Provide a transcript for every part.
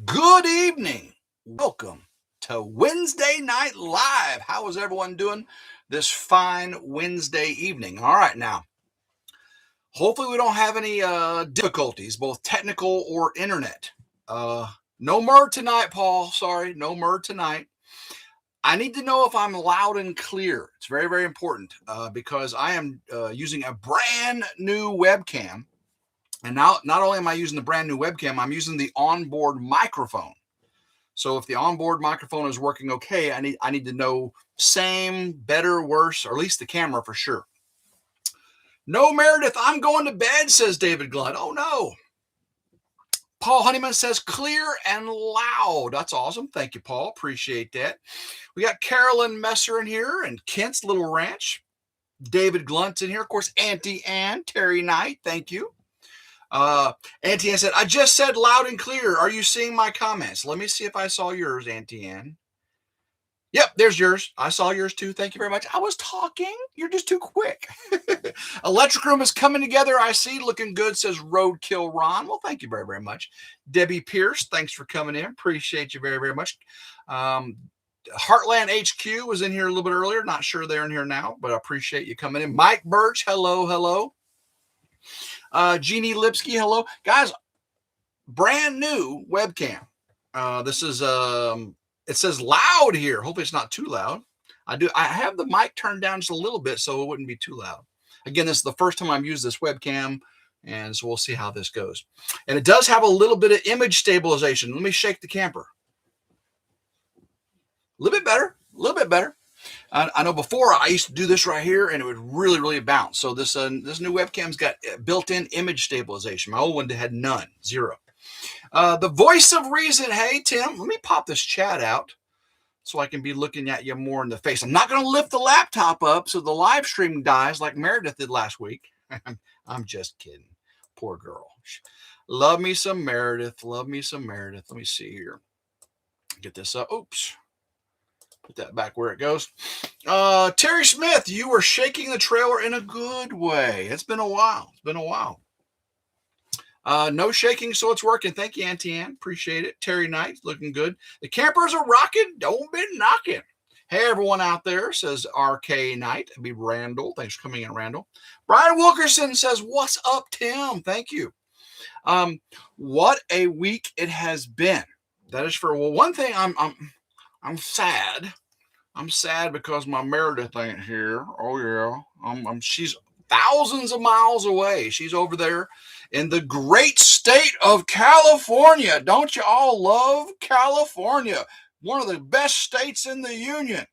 Good evening. Welcome to Wednesday Night Live. How is everyone doing this fine Wednesday evening? All right, now, hopefully we don't have any difficulties, both technical or internet. No murr tonight, Paul. Sorry, no murr tonight. I need to know if I'm loud and clear. It's very, very important because I am using a brand new webcam. And now, not only am I using the brand new webcam, I'm using the onboard microphone. So if the onboard microphone is working okay, I need to know same, better, worse, or at least the camera for sure. No, Meredith, I'm going to bed, says David Glunt. Oh no. Paul Honeyman says clear and loud. That's awesome. Thank you, Paul. Appreciate that. We got Carolyn Messer in here and Kent's Little Ranch. David Glunt's in here. Of course, Auntie Ann, Terry Knight. Thank you. Auntie Ann said, I just said loud and clear. Are you seeing my comments? Let me see if I saw yours, Auntie Ann. Yep, there's yours. I saw yours too. Thank you very much. I was talking. You're just too quick. Electric Room is coming together. I see. Looking good, says Roadkill Ron. Well, thank you very, very much. Debbie Pierce, thanks for coming in. Appreciate you very, very much. Heartland HQ was in here a little bit earlier. Not sure they're in here now, but I appreciate you coming in. Mike Birch, hello, hello. Jeannie Lipsky, hello. Guys, brand new webcam. This is it says loud here. Hopefully it's not too loud. I have the mic turned down just a little bit so it wouldn't be too loud. Again, this is the first time I've used this webcam, and so we'll see how this goes. And it does have a little bit of image stabilization. Let me shake the camper. A little bit better. A little bit better. I know before I used to do this right here and it would really, really bounce. So this new webcam's got built-in image stabilization. My old one had none, zero. The voice of reason. Hey, Tim, let me pop this chat out so I can be looking at you more in the face. I'm not going to lift the laptop up so the live stream dies like Meredith did last week. I'm just kidding. Poor girl. Love me some Meredith. Love me some Meredith. Let me see here. Get this up. Oops. Put that back where it goes. Terry Smith, you were shaking the trailer in a good way. It's been a while. It's been a while. No shaking, so it's working. Thank you, Auntie Ann. Appreciate it. Terry Knight, looking good. The campers are rocking. Don't be knocking. Hey, everyone out there, says RK Knight. It'd be Randall. Thanks for coming in, Randall. Brian Wilkerson says, what's up, Tim? Thank you. What a week it has been. That is for, well, one thing I'm sad. I'm sad because my Meredith ain't here. Oh yeah, she's thousands of miles away. She's over there in the great state of California. Don't you all love California? One of the best states in the union.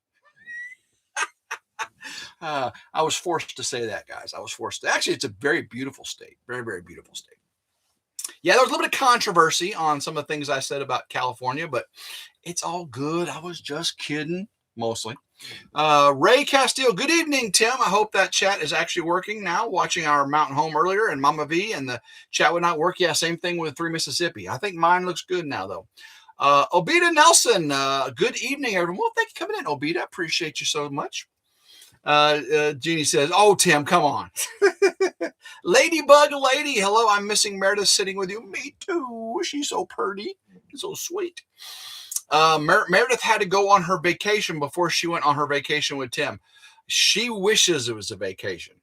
I was forced to say that, guys. I was forced to. Actually, it's a very beautiful state. Very, very beautiful state. Yeah, there was a little bit of controversy on some of the things I said about California, but it's all good. I was just kidding, mostly. Ray Castillo, good evening, Tim. I hope that chat is actually working now. Watching our Mountain Home earlier and Mama V, and the chat would not work. Yeah, same thing with 3 Mississippi. I think mine looks good now, though. Obita Nelson, good evening, everyone. Well, thank you for coming in, Obita. Appreciate you so much. Jeannie says, oh, Tim, come on. Ladybug Lady, hello. I'm missing Meredith sitting with you. Me too. She's so pretty. So sweet. Meredith had to go on her vacation before she went on her vacation with Tim. She wishes it was a vacation.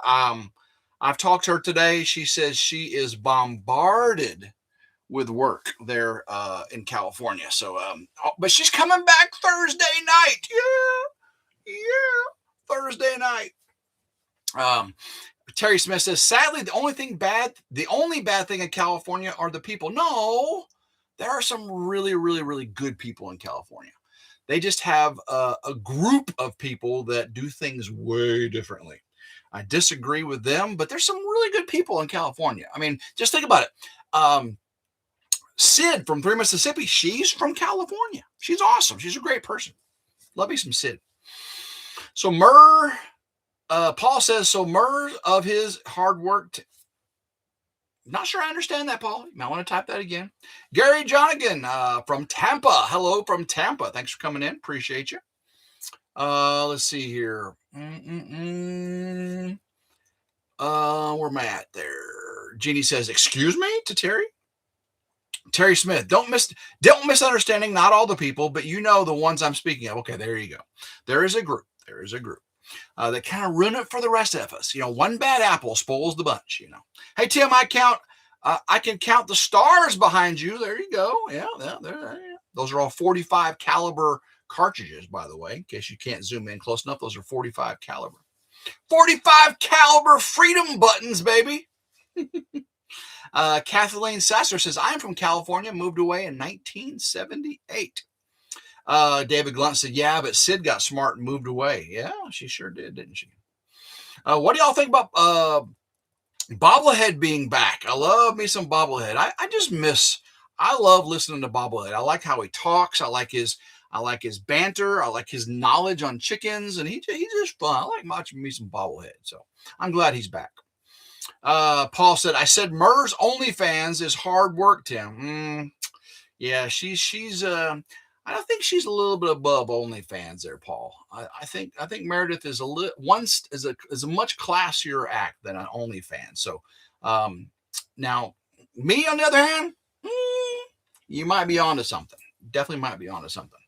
I've talked to her today. She says she is bombarded with work there in California. So, but she's coming back Thursday night. Yeah. Thursday night. Terry Smith says, sadly, the only bad thing in California are the people. No, there are some really, really, really good people in California. They just have a group of people that do things way differently. I disagree with them, but there's some really good people in California. I mean, just think about it. Sid from 3 Mississippi, she's from California. She's awesome. She's a great person. Love me some Sid. So Paul says, so Murr of his hard work. Not sure I understand that, Paul. You might want to type that again. Gary Jonigan from Tampa. Hello from Tampa. Thanks for coming in. Appreciate you. Let's see here. Where am I at there? Jeannie says, excuse me, to Terry. Terry Smith, don't misunderstanding, not all the people, but you know the ones I'm speaking of. Okay, there you go. There is a group. That kind of ruin it for the rest of us. One bad apple spoils the bunch. Hey Tim, I can count the stars behind you. There you go. Yeah, there. Those are all 45 caliber cartridges, by the way, in case you can't zoom in close enough. Those are 45 caliber. 45 caliber freedom buttons, baby. Kathleen Sasser says, I'm from California, moved away in 1978. David Glunt said, yeah, but Sid got smart and moved away. Yeah, she sure did, didn't she? What do y'all think about Bobblehead being back? I love me some Bobblehead. I love listening to Bobblehead. I like how he talks. I like his banter. I like his knowledge on chickens, and he's just fun. I like watching me some Bobblehead. So I'm glad he's back. Paul said, I said Murr's OnlyFans is hard work, Tim. Yeah, she's I think she's a little bit above OnlyFans there, Paul. I think Meredith is a much classier act than an OnlyFans. So now me on the other hand, you might be onto something. Definitely might be onto something.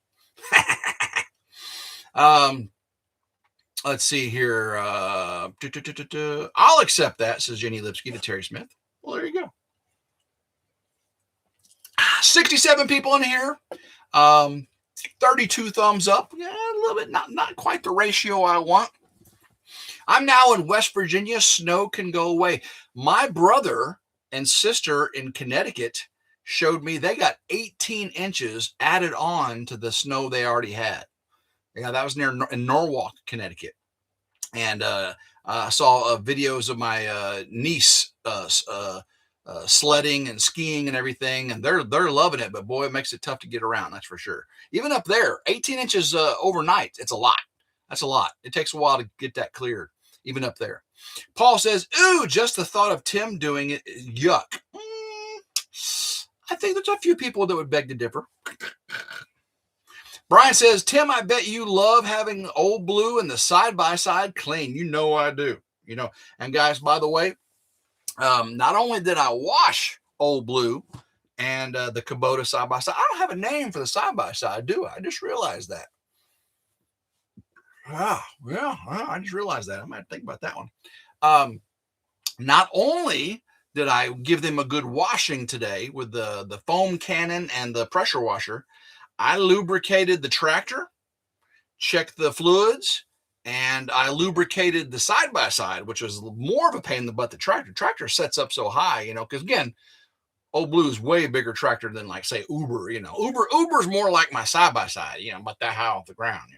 Let's see here. I'll accept that, says Jenny Lipsky to Terry Smith. Well, there you go. 67 people in here. 32 thumbs up. Yeah, a little bit, not quite the ratio I want. I'm now in West Virginia. Snow can go away. My brother and sister in Connecticut showed me they got 18 inches added on to the snow they already had. Yeah, that was in Norwalk, Connecticut. And I saw videos of my niece sledding and skiing and everything, and they're loving it. But boy, it makes it tough to get around. That's for sure. Even up there, 18 inches overnight. It's a lot. That's a lot. It takes a while to get that cleared, even up there. Paul says, ooh, just the thought of Tim doing it, yuck. I think there's a few people that would beg to differ. Brian says, Tim, I bet you love having Old Blue and the side-by-side clean. You know I do. And guys, by the way, not only did I wash Old Blue and the Kubota side-by-side, I don't have a name for the side-by-side, do I? I just realized that. Ah, yeah, I just realized that. I might think about that one. Not only did I give them a good washing today with the foam cannon and the pressure washer, I lubricated the tractor, checked the fluids, and I lubricated the side-by-side, which was more of a pain in the butt. The tractor sets up so high, because again, Old Blue is way bigger tractor than like say Uber. Uber's more like my side-by-side, but that high off the ground.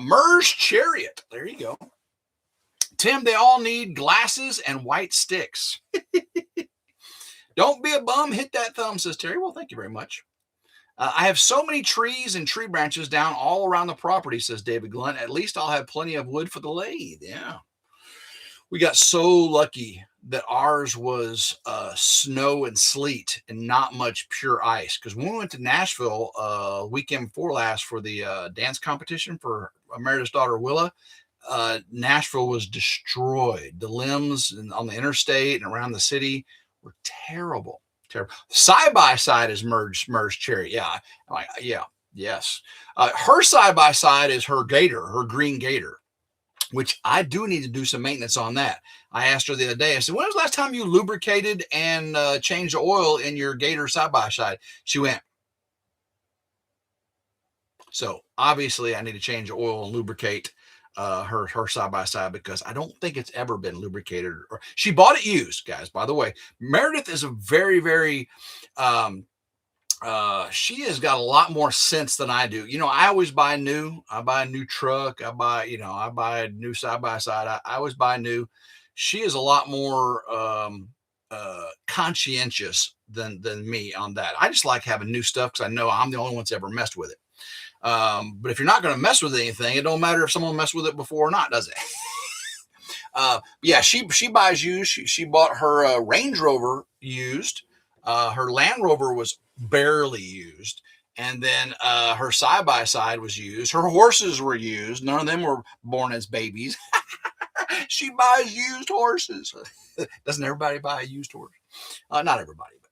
Murr's Chariot. There you go. Tim, they all need glasses and white sticks. Don't be a bum. Hit that thumb, says Terry. Well, thank you very much. I have so many trees and tree branches down all around the property, says David Glenn. At least I'll have plenty of wood for the lathe. Yeah. We got so lucky that ours was snow and sleet and not much pure ice. Because when we went to Nashville weekend before last for the dance competition for Meredith's daughter, Willa, Nashville was destroyed. The limbs on the interstate and around the city were terrible. Side-by-side is Murr's Cherry. Yeah. Yes. Her side-by-side is her Gator, her green Gator, which I do need to do some maintenance on that. I asked her the other day, I said, when was the last time you lubricated and changed the oil in your Gator side-by-side? She went. So obviously I need to change the oil and lubricate her side-by-side, because I don't think it's ever been lubricated. Or she bought it used, guys, by the way. Meredith is a very, very she has got a lot more sense than I do. I always buy new. I buy a new truck. I buy a new side-by-side. I always buy new. She is a lot more conscientious than me on that. I just like having new stuff because I know I'm the only one that's ever messed with it. But if you're not going to mess with anything, it don't matter if someone messed with it before or not, does it? Yeah, she buys used. She bought her Range Rover used. Her Land Rover was barely used. And then her side-by-side was used. Her horses were used. None of them were born as babies. She buys used horses. Doesn't everybody buy a used horse? Not everybody, but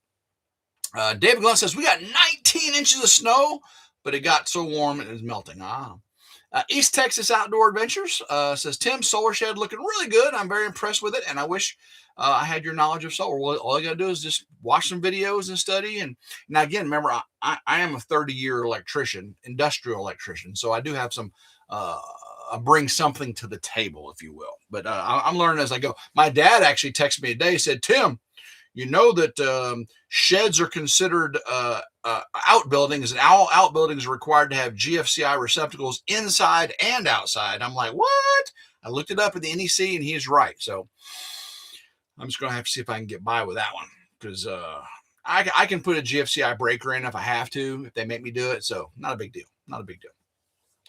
David Glenn says, we got 19 inches of snow, but it got so warm it was melting. East Texas Outdoor Adventures says, Tim, solar shed looking really good. I'm very impressed with it, and I wish I had your knowledge of solar. Well, all you got to do is just watch some videos and study. And now, again, remember, I am a 30-year electrician, industrial electrician, so I do have some bring something to the table, if you will. But I'm learning as I go. My dad actually texted me today, said, Tim, you know that sheds are considered outbuildings, and all outbuildings are required to have GFCI receptacles inside and outside. I'm like, what? I looked it up at the NEC, and he's right. So I'm just going to have to see if I can get by with that one, because I can put a GFCI breaker in if I have to, if they make me do it. So not a big deal. Not a big deal.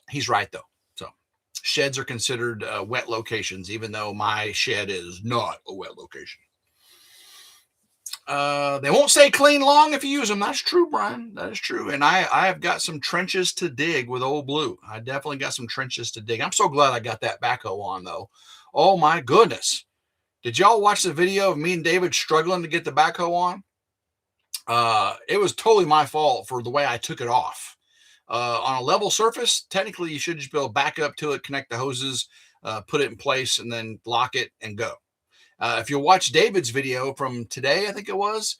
He's right, though. So sheds are considered wet locations, even though my shed is not a wet location. They won't stay clean long if you use them. That's true, Brian. That is true. And I have got some trenches to dig with Old Blue. I definitely got some trenches to dig. I'm so glad I got that backhoe on, though. Oh, my goodness. Did y'all watch the video of me and David struggling to get the backhoe on? It was totally my fault for the way I took it off. On a level surface, technically, you should just be able to back up to it, connect the hoses, put it in place, and then lock it and go. If you watch David's video from today, I think it was,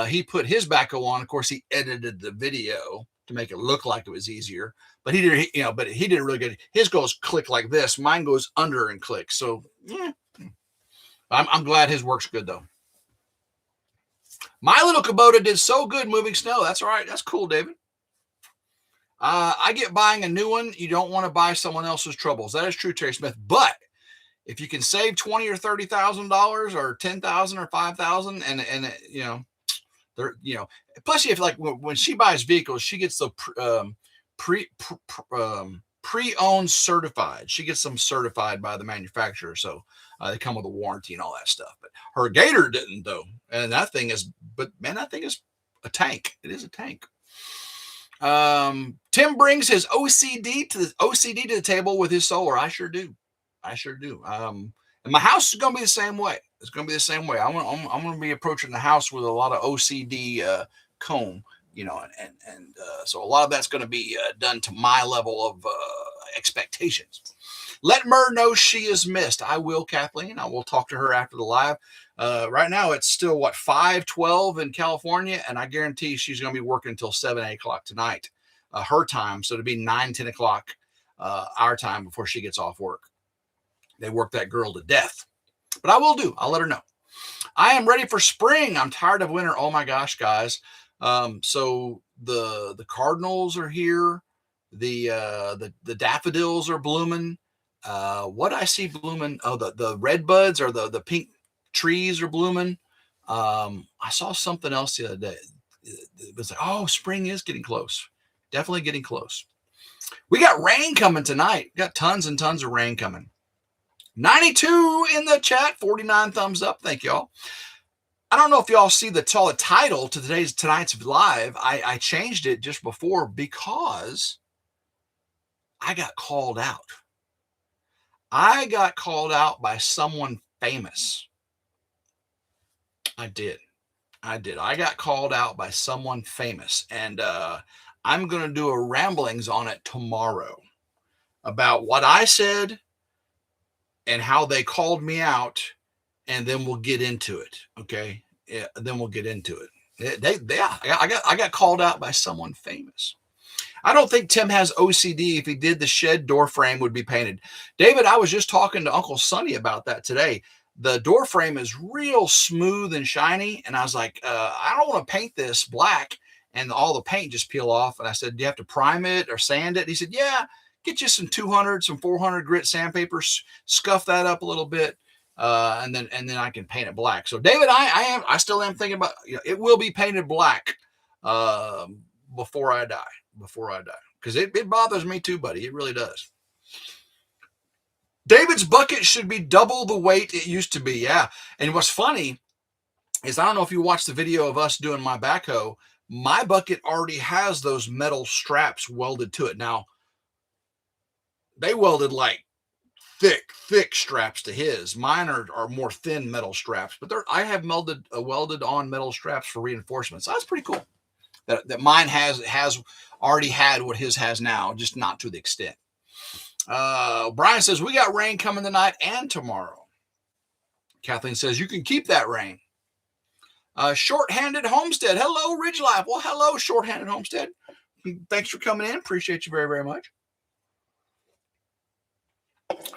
he put his backhoe on. Of course, he edited the video to make it look like it was easier, but he did really good. His goes click like this. Mine goes under and clicks. So yeah, I'm glad his works good though. My little Kubota did so good moving snow. That's all right. That's cool, David. I get buying a new one. You don't want to buy someone else's troubles. That is true, Terry Smith. But if you can save $20,000 or $30,000 or $10,000 or $5,000, and plus if like when she buys vehicles, she gets the pre-owned certified. She gets them certified by the manufacturer, so they come with a warranty and all that stuff. But her Gator didn't though, and that thing is a tank. It is a tank. Tim brings his OCD to the table with his solar. I sure do. And my house is going to be the same way. It's going to be the same way. I'm going to be approaching the house with a lot of OCD comb, and so a lot of that's going to be done to my level of expectations. Let Mur know she is missed. I will, Kathleen. I will talk to her after the live. Right now, it's still 5:12 in California, and I guarantee she's going to be working until 7-8 o'clock tonight, her time. So it'll be 9-10 o'clock our time before she gets off work. They work that girl to death. But I'll let her know. I am ready for spring. I'm tired of winter. Oh my gosh, guys. So the cardinals are here. The daffodils are blooming. What I see blooming, the red buds or the pink trees are blooming. I saw something else the other day. It was like, oh, spring is getting close. Definitely getting close. We got rain coming tonight. Got tons and tons of rain coming. 92 in the chat, 49 thumbs up. Thank y'all. I don't know if y'all saw the title to tonight's live. I changed it just before because I got called out. I got called out by someone famous. I did. I got called out by someone famous, and I'm going to do a ramblings on it tomorrow about what I said and how they called me out, and then we'll get into it. Okay. Yeah, then we'll get into it. I got called out by someone famous. I don't think Tim has OCD. If he did, the shed door frame would be painted. David, I was just talking to Uncle Sonny about that today. The door frame is real smooth and shiny. And I was like, I don't want to paint this black and all the paint just peel off. And I said, do you have to prime it or sand it? He said, yeah. Get you some 200, some 400 grit sandpaper, scuff that up a little bit, and then I can paint it black. So, David, I still am thinking about, it will be painted black before I die, because it bothers me too, buddy. It really does. David's bucket should be double the weight it used to be. Yeah, and what's funny is I don't know if you watched the video of us doing my backhoe. My bucket already has those metal straps welded to it now. They welded like thick straps to his. Mine are more thin metal straps, but I have welded on metal straps for reinforcement. So that's pretty cool. That mine has already had what his has now, just not to the extent. Brian says, we got rain coming tonight and tomorrow. Kathleen says, you can keep that rain. Short-handed Homestead. Hello, Ridge Life. Well, hello, Short-handed Homestead. Thanks for coming in. Appreciate you very, very much.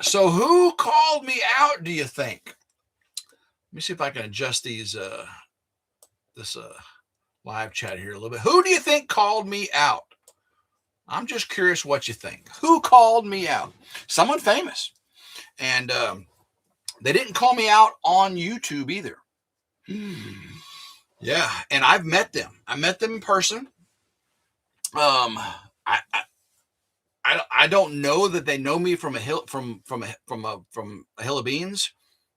So who called me out, do you think? Let me see if I can adjust these this live chat here a little bit. Who do you think called me out? I'm just curious what you think. Who called me out? Someone famous. And they didn't call me out on YouTube either. Yeah, and I've met them. I met them in person. I don't know that they know me from a hill from a hill of beans,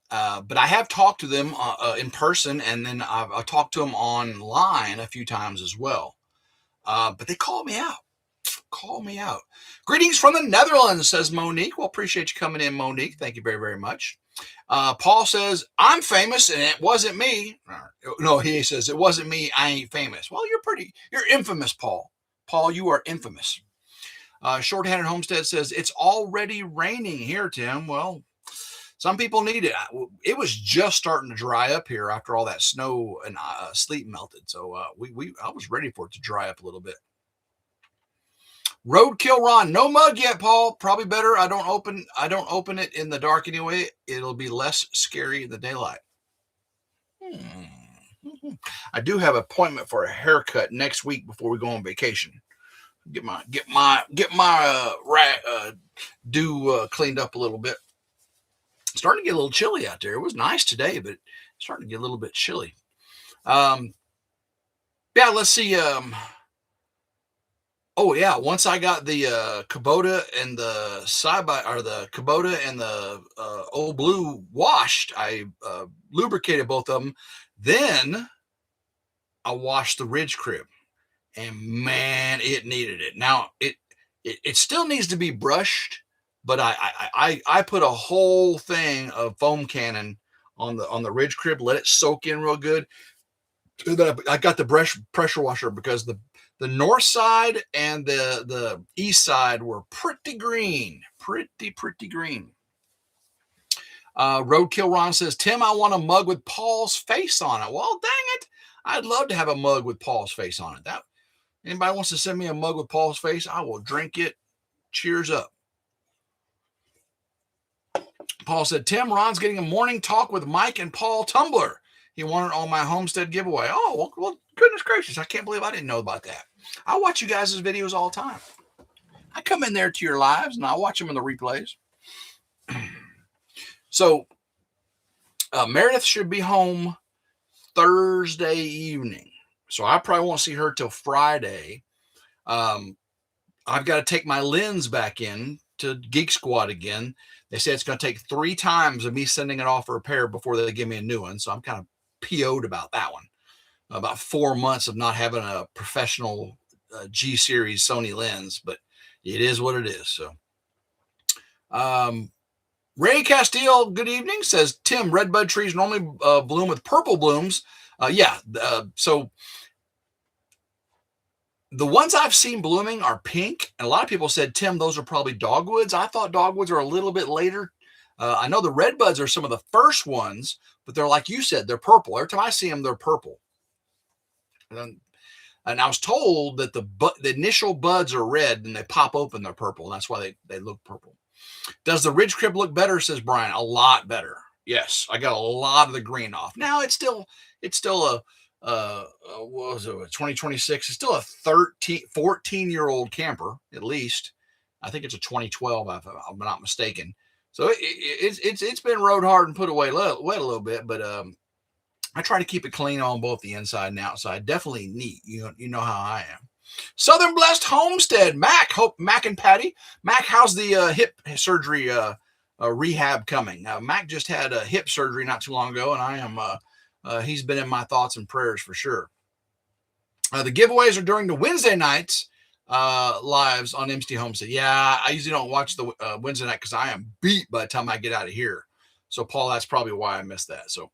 but I have talked to them in person, and then I've talked to them online a few times as well. But they called me out. Call me out. Greetings from the Netherlands, says Monique. Well, appreciate you coming in, Monique. Thank you very, very much. Paul says, I'm famous and it wasn't me. No, he says, it wasn't me. I ain't famous. Well, you're infamous, Paul. Paul, you are infamous. Short-handed Homestead says, it's already raining here, Tim. Well, some people need it. It was just starting to dry up here after all that snow and sleet melted. So I was ready for it to dry up a little bit. Roadkill Ron, no mug yet, Paul. Probably better. I don't open it in the dark anyway. It'll be less scary in the daylight. I do have an appointment for a haircut next week before we go on vacation. Get my cleaned up a little bit. It's starting to get a little chilly out there. It was nice today, but it's starting to get a little bit chilly. Yeah, let's see. Oh yeah, once I got the Kubota and the the Kubota and the Old Blue washed, I lubricated both of them. Then I washed the Ridge crib, and man, it needed it. Now it still needs to be brushed, but I put a whole thing of foam cannon on the Ridge crib, let it soak in real good. Then I got the pressure washer because the north side and the east side were pretty green, pretty green. Roadkill Ron says, Tim, I want a mug with Paul's face on it. Well, dang it. I'd love to have a mug with Paul's face on it. Anybody wants to send me a mug with Paul's face, I will drink it. Cheers up. Paul said, Tim, Ron's getting a morning talk with Mike and Paul Tumbler. He won it on my homestead giveaway. Oh, well, goodness gracious. I can't believe I didn't know about that. I watch you guys' videos all the time. I come in there to your lives and I watch them in the replays. So Meredith should be home Thursday evening. So I probably won't see her till Friday. I've got to take my lens back in to Geek Squad again. They say it's going to take 3 times of me sending it off for repair before they give me a new one. So I'm kind of PO'd about that one. About 4 months of not having a professional G-series Sony lens, but it is what it is. So, Ray Castile, good evening, says, Tim, redbud trees normally bloom with purple blooms. So the ones I've seen blooming are pink. And a lot of people said, Tim, those are probably dogwoods. I thought dogwoods are a little bit later. I know the redbuds are some of the first ones, but they're like you said, they're purple. Every time I see them, they're purple. And I was told that the initial buds are red and they pop open, they're purple. And that's why they look purple. Does the Ridge crib look better, says Brian? A lot better. Yes, I got a lot of the green off. Now it's still a what was it, 2026? It's still a 14-year-old camper, at least. I think it's a 2012, if I'm not mistaken. So it's been rode hard and put away wet a little bit, but I try to keep it clean on both the inside and outside. Definitely neat. You know how I am. Southern Blessed Homestead, Mac and Patty. Mac, how's the hip surgery rehab coming? Mac just had a hip surgery not too long ago, and I am he's been in my thoughts and prayers for sure. The giveaways are during the Wednesday nights. lives on MST Homestead. Yeah, I usually don't watch the Wednesday night because I am beat by the time I get out of here. So Paul, that's probably why I missed that. So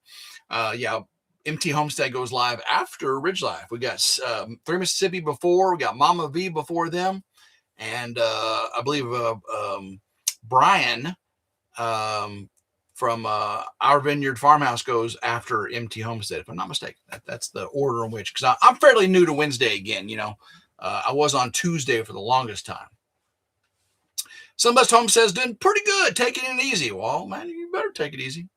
yeah, MT Homestead goes live after Ridge Life. We got 3 Mississippi before, we got Mama V before them, and I believe Brian from Our Vineyard Farmhouse goes after MT Homestead, if I'm not mistaken. That's the order in which, because I'm fairly new to Wednesday again. I was on Tuesday for the longest time. Sunbest Home says, doing pretty good, taking it easy. Well, man, you better take it easy.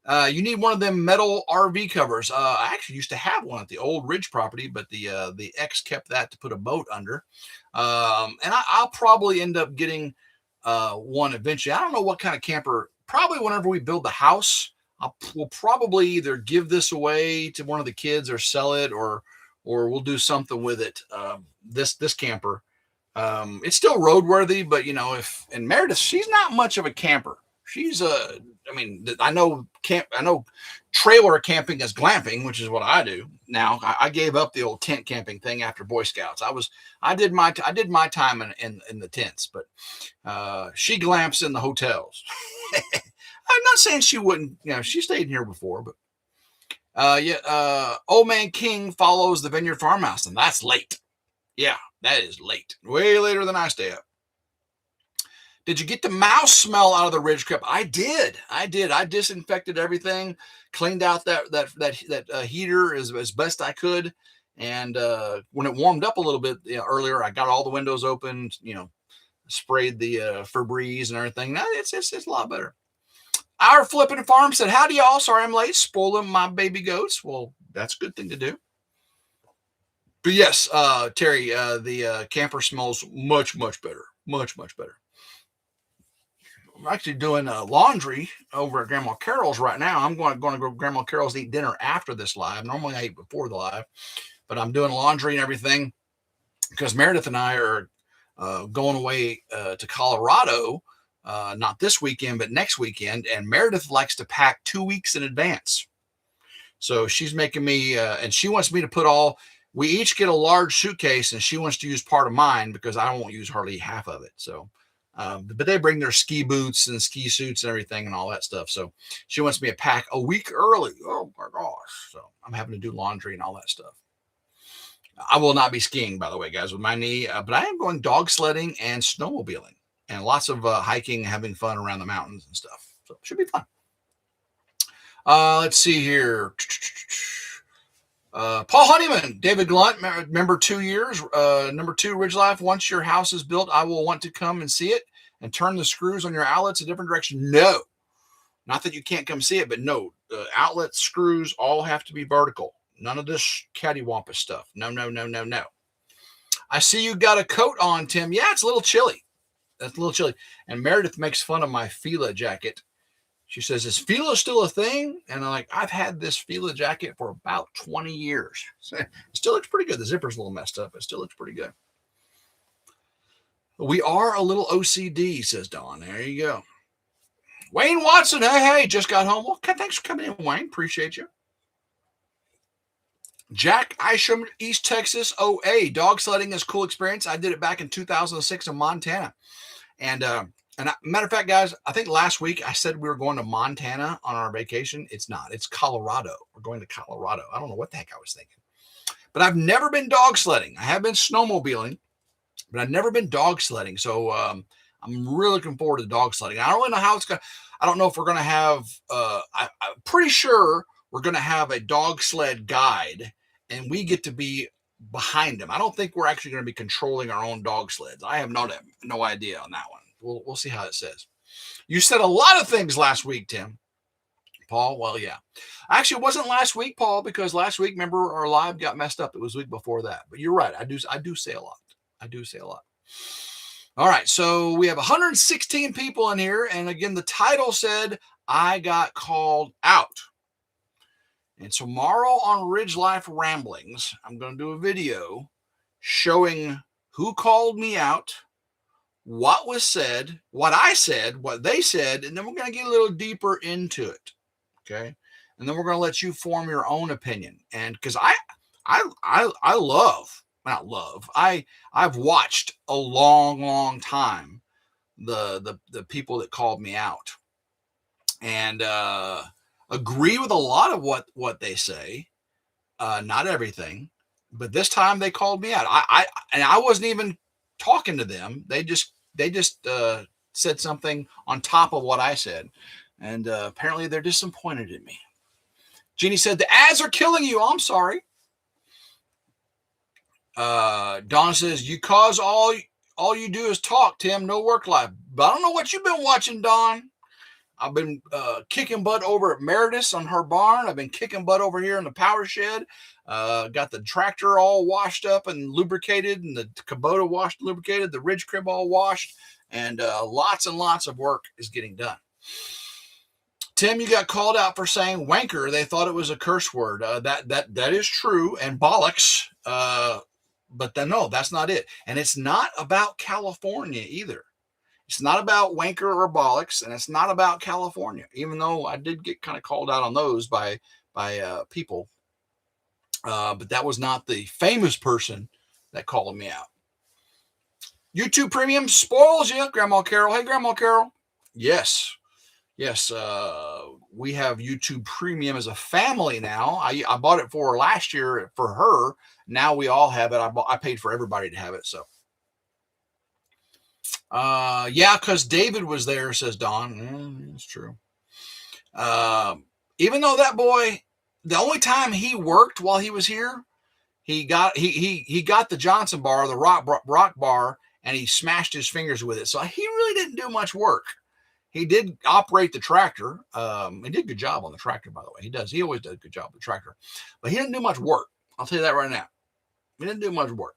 You need one of them metal RV covers. I actually used to have one at the old Ridge property, but the ex kept that to put a boat under. And I'll probably end up getting one eventually. I don't know what kind of camper. Probably whenever we build the house, we'll probably either give this away to one of the kids or sell it, or we'll do something with it. This camper. It's still roadworthy, but and Meredith, she's not much of a camper. She's I know trailer camping is glamping, which is what I do now. I gave up the old tent camping thing after Boy Scouts. I did my time in the tents, but she glamps in the hotels. I'm not saying she wouldn't, she stayed in here before, but Old Man King follows the Vineyard Farmhouse, and that's late. Yeah, that is late. Way later than I stay up. Did you get the mouse smell out of the Ridge Crep? I did. I disinfected everything, cleaned out that heater as best I could. And when it warmed up a little bit earlier, I got all the windows open, sprayed the Febreze and everything. Now it's a lot better. Our Flipping Farm said, howdy y'all. Sorry I'm late. Spoiling my baby goats. Well, that's a good thing to do. But yes, Terry, the camper smells much, much better. Much, much better. I'm actually doing laundry over at Grandma Carol's right now. I'm going to go to Grandma Carol's to eat dinner after this live. Normally I eat before the live, but I'm doing laundry and everything because Meredith and I are going away to Colorado, not this weekend, but next weekend. And Meredith likes to pack 2 weeks in advance. So she's making me, and she wants me to we each get a large suitcase, and she wants to use part of mine because I won't use hardly half of it. So, but they bring their ski boots and ski suits and everything and all that stuff. So she wants me to pack a week early. Oh my gosh. So I'm having to do laundry and all that stuff. I will not be skiing, by the way, guys, with my knee, but I am going dog sledding and snowmobiling and lots of hiking, having fun around the mountains and stuff. So it should be fun. Let's see here. Paul Honeyman, David Glunt, member 2 years. Number 2, Ridge Life. Once your house is built, I will want to come and see it and turn the screws on your outlets a different direction. No, not that you can't come see it, but no, the outlet screws all have to be vertical. None of this cattywampus stuff. No. I see you got a coat on, Tim. Yeah, it's a little chilly. That's a little chilly. And Meredith makes fun of my Fila jacket. She says, is Fila still a thing? And I'm like, I've had this Fila jacket for about 20 years. So it still looks pretty good. The zipper's a little messed up, but it still looks pretty good. We are a little OCD, says Dawn. There you go. Wayne Watson, hey, just got home. Well, thanks for coming in, Wayne. Appreciate you. Jack Isham, East Texas. Dog sledding is a cool experience. I did it back in 2006 in Montana. And matter of fact, guys, I think last week I said we were going to Montana on our vacation. It's not. It's Colorado. We're going to Colorado. I don't know what the heck I was thinking. But I've never been dog sledding. I have been snowmobiling, but I've never been dog sledding. So I'm really looking forward to dog sledding. I don't really know how it's going to. I don't know if we're going to have, I'm pretty sure we're going to have a dog sled guide, and we get to be behind him. I don't think we're actually going to be controlling our own dog sleds. I have no idea on that one. We'll see how it says. You said a lot of things last week, Tim. Paul, well, yeah. Actually, it wasn't last week, Paul, because last week, remember, our live got messed up. It was the week before that. But you're right. I do say a lot. I do say a lot. All right. So we have 116 people in here. And again, the title said, I got called out. And tomorrow on RidgeLife Ramblings, I'm going to do a video showing who called me out, what was said, what I said, what they said, and then we're going to get a little deeper into it. Okay. And then we're going to let you form your own opinion. And because I love not love. I've watched a long time the people that called me out, and agree with a lot of what they say. Not everything, but this time they called me out. I wasn't even talking to them. They just said something on top of what I said, and apparently they're disappointed in me. Jeannie said the ads are killing you. I'm sorry. Donna says you cause all you do is talk, Tim. No work life. But I don't know what you've been watching, Don. I've been kicking butt over at Meredith's on her barn. I've been kicking butt over here in the power shed. Got the tractor all washed up and lubricated, and the Kubota washed and lubricated, the ridge crib all washed, and lots and lots of work is getting done. Tim, you got called out for saying wanker. They thought it was a curse word. That is true, and bollocks. But then, no, that's not it. And it's not about California either. It's not about wanker or bollocks, and it's not about California, even though I did get kind of called out on those by people. But that was not the famous person that called me out. YouTube Premium spoils you, Grandma Carol. Hey, Grandma Carol. Yes. We have YouTube Premium as a family now. I bought it for her last year for her. Now we all have it. I paid for everybody to have it. So. Yeah, because David was there, says Don. It's true. Even though that boy, the only time he worked while he was here, he got the Johnson bar, the rock bar, and he smashed his fingers with it. So he really didn't do much work. He did operate the tractor. He did a good job on the tractor, by the way. He does. He always does a good job with the tractor. But he didn't do much work. I'll tell you that right now. He didn't do much work.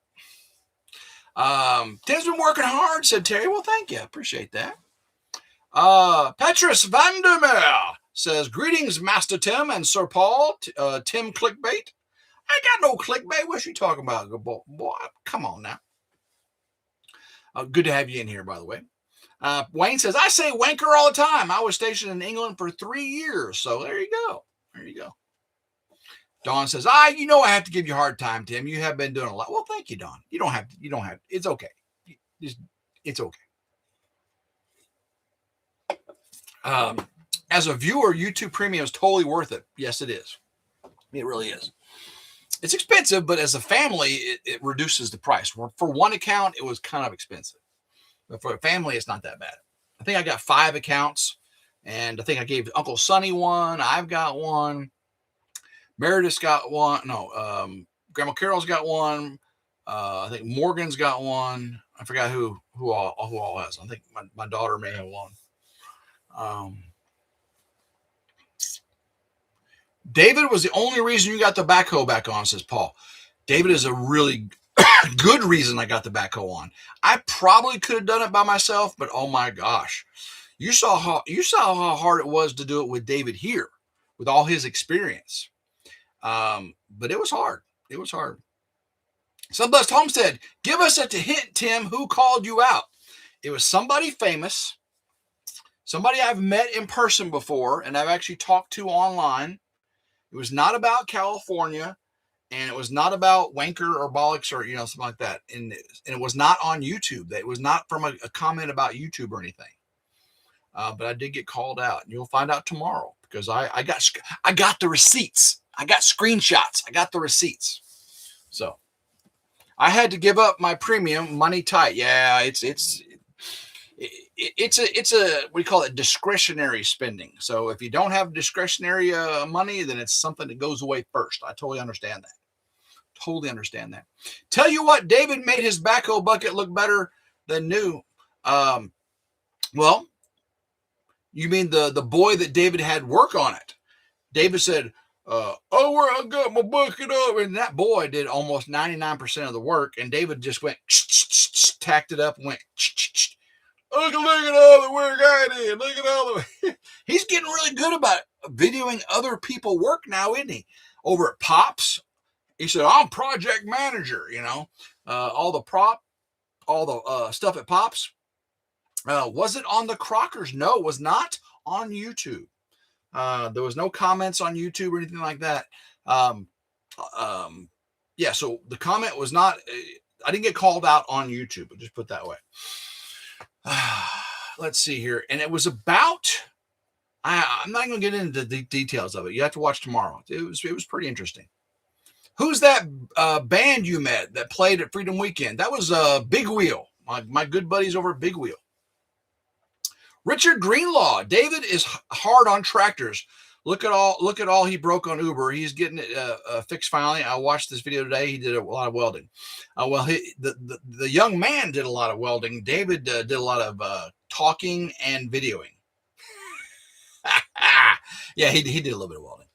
Tim's been working hard, said Terry. Well, thank you. Appreciate that. Petrus Vandermeer says, greetings, Master Tim and Sir Paul. Tim clickbait. I got no clickbait. What you talking about, boy? Come on now. Good to have you in here, by the way. Wayne says, I say wanker all the time. I was stationed in England for 3 years. So there you go. Dawn says, I have to give you a hard time, Tim. You have been doing a lot. Well, thank you, Dawn. You don't have to. It's okay. It's okay. As a viewer, YouTube Premium is totally worth it. Yes, it is. It really is. It's expensive, but as a family, it reduces the price. For one account, it was kind of expensive. But for a family, it's not that bad. I think I got 5 accounts, and I think I gave Uncle Sonny one. I've got one. Meredith's got one. No, Grandma Carol's got one. I think Morgan's got one. I forgot who all has. I think my daughter may have one. David was the only reason you got the backhoe back on, says Paul. David is a really good reason I got the backhoe on. I probably could have done it by myself, but oh my gosh, you saw how hard it was to do it with David here, with all his experience. But it was hard. It was hard. Sunblessed Homestead, give us a hint, Tim, who called you out? It was somebody famous, somebody I've met in person before, and I've actually talked to online. It was not about California, and it was not about wanker or bollocks or, something like that. And it was not on YouTube. It was not from a comment about YouTube or anything. But I did get called out, and you'll find out tomorrow because I got the receipts. I got screenshots. I got the receipts. So I had to give up my premium money tight. Yeah, it's a what do you call it? Discretionary spending. So if you don't have discretionary money, then it's something that goes away first. I totally understand that. Tell you what, David made his backhoe bucket look better than new. Well, you mean the boy that David had work on it? David said, where I got my bucket up, and that boy did almost 99% of the work, and David just went tacked it up and went. Look at all the work I did. Look at all the. He's getting really good about videoing other people work now, isn't he? Over at Pops, he said, "I'm project manager." All the stuff at Pops. Was it on the Crockers? No, it was not on YouTube. There was no comments on YouTube or anything like that. yeah, so the comment was not, I didn't get called out on YouTube. I'll just put it that way. Let's see here. And it was about, I'm not going to get into the details of it. You have to watch tomorrow. It was pretty interesting. Who's that band you met that played at Freedom Weekend? That was Big Wheel. My good buddies over at Big Wheel. Richard Greenlaw. David is hard on tractors. Look at all he broke on Uber. He's getting it fixed finally. I watched this video today. He did a lot of welding. Well, the young man did a lot of welding. David did a lot of talking and videoing. Yeah, he did a little bit of welding.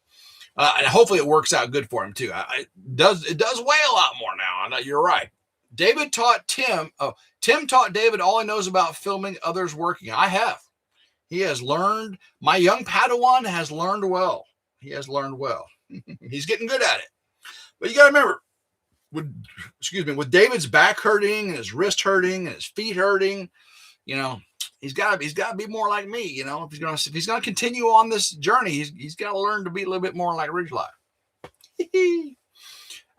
And hopefully it works out good for him too. It does weigh a lot more now. I know you're right. David taught Tim. Oh, Tim taught David all he knows about filming others working. I have. He has learned. My young Padawan has learned well. He has learned well. He's getting good at it. But you got to remember, with David's back hurting and his wrist hurting and his feet hurting, he's got to be more like me. If he's gonna continue on this journey, he's got to learn to be a little bit more like RidgeLife.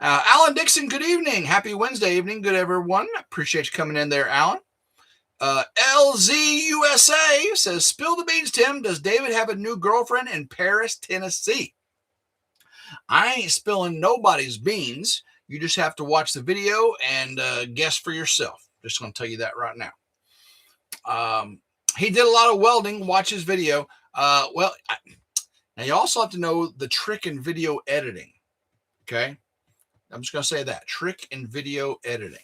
Alan Dixon, good evening. Happy Wednesday evening. Good, everyone. Appreciate you coming in there, Alan. LZUSA says, spill the beans, Tim. Does David have a new girlfriend in Paris, Tennessee? I ain't spilling nobody's beans. You just have to watch the video and guess for yourself. Just going to tell you that right now. He did a lot of welding. Watch his video. Now you also have to know the trick in video editing. Okay. I'm just going to say that trick in video editing.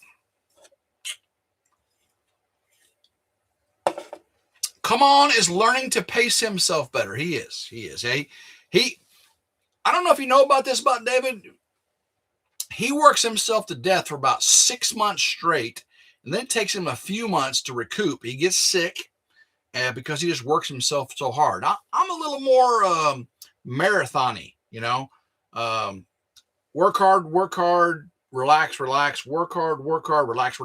Come on is learning to pace himself better. He is. I don't know if you know about this about David. He works himself to death for about 6 months straight, and then it takes him a few months to recoup. He gets sick because he just works himself so hard. I'm a little more marathon-y, work hard, relax, work hard, relax,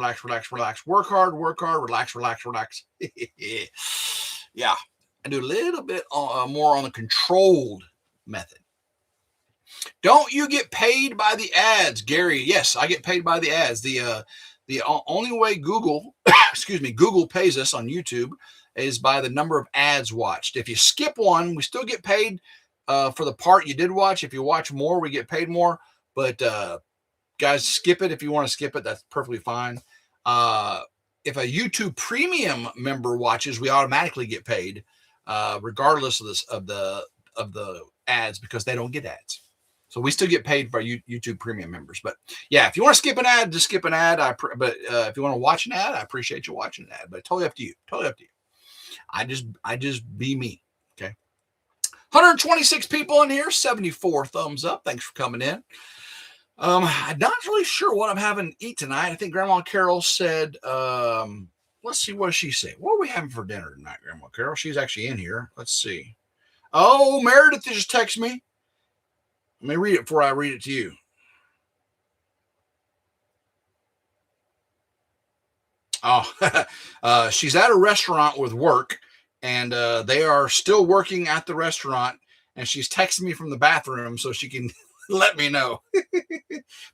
work hard, relax. Yeah, I do a little bit more on the controlled method. Don't you get paid by the ads, Gary? Yes, I get paid by the ads. The only way Google pays us on YouTube is by the number of ads watched. If you skip one, we still get paid for the part you did watch. If you watch more, we get paid more. But guys, skip it if you want to skip it. That's perfectly fine. If a YouTube Premium member watches, we automatically get paid, regardless of the ads, because they don't get ads. So we still get paid by YouTube Premium members. But yeah, if you want to skip an ad, just skip an ad. But if you want to watch an ad, I appreciate you watching an ad. But totally up to you. I just be me. Okay. 126 people in here, 74 thumbs up. Thanks for coming in. I'm not really sure what I'm having to eat tonight. I think Grandma Carol said, let's see, what does she say? What are we having for dinner tonight, Grandma Carol? She's actually in here. Let's see. Oh, Meredith just texted me. Let me read it before I read it to you. Oh, she's at a restaurant with work, and they are still working at the restaurant, and she's texting me from the bathroom so she can let me know.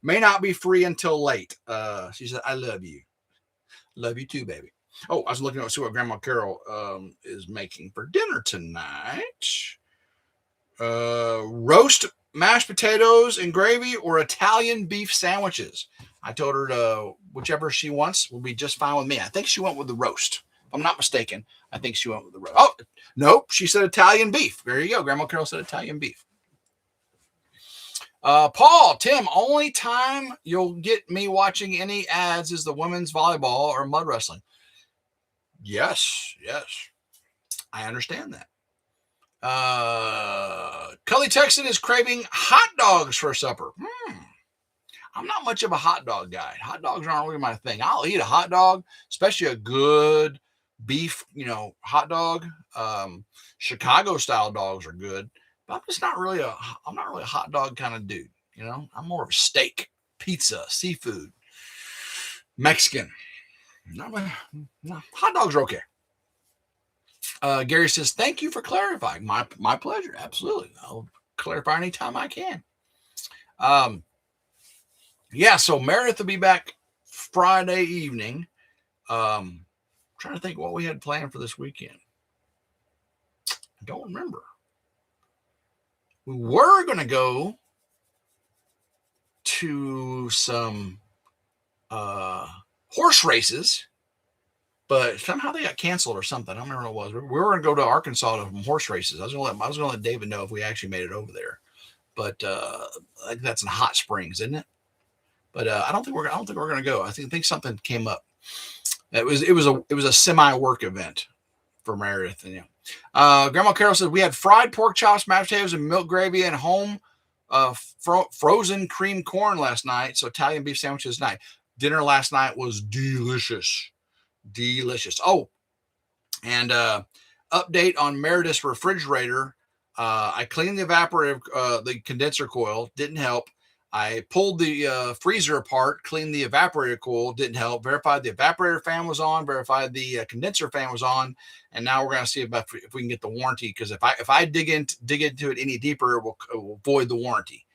May not be free until late. She said, I love you. Love you too, baby. Oh, I was looking to see what Grandma Carol is making for dinner tonight. Roast mashed potatoes and gravy or Italian beef sandwiches. I told her whichever she wants will be just fine with me. I think she went with the roast. If I'm not mistaken, I think she went with the roast. Oh, nope. She said Italian beef. There you go. Grandma Carol said Italian beef. Paul, Tim, only time you'll get me watching any ads is the women's volleyball or mud wrestling. Yes. I understand that. Cully Texan is craving hot dogs for supper. I'm not much of a hot dog guy. Hot dogs aren't really my thing. I'll eat a hot dog, especially a good beef, hot dog. Chicago style dogs are good, but I'm not really a hot dog kind of dude. I'm more of a steak, pizza, seafood, Mexican. No, hot dogs are okay. Gary says, thank you for clarifying. My pleasure. Absolutely. I'll clarify anytime I can. Yeah, so Meredith will be back Friday evening. Trying to think what we had planned for this weekend. I don't remember. We were going to go to some horse races, but somehow they got canceled or something. I don't remember what it was. We were going to go to Arkansas to horse races. I was going to let David know if we actually made it over there. But I think that's in Hot Springs, isn't it? But I don't think we're going to go. I think something came up. It was a semi work event for Meredith. And Grandma Carol said we had fried pork chops, mashed potatoes, and milk gravy, and home frozen cream corn last night. So Italian beef sandwiches tonight. Dinner last night was delicious. Oh, and update on Meredith's refrigerator. I cleaned the evaporator, the condenser coil, didn't help. I pulled the freezer apart, cleaned the evaporator coil, didn't help. Verified the evaporator fan was on, verified the condenser fan was on, and now we're going to see if we can get the warranty. Because if I dig into it any deeper, it will void the warranty.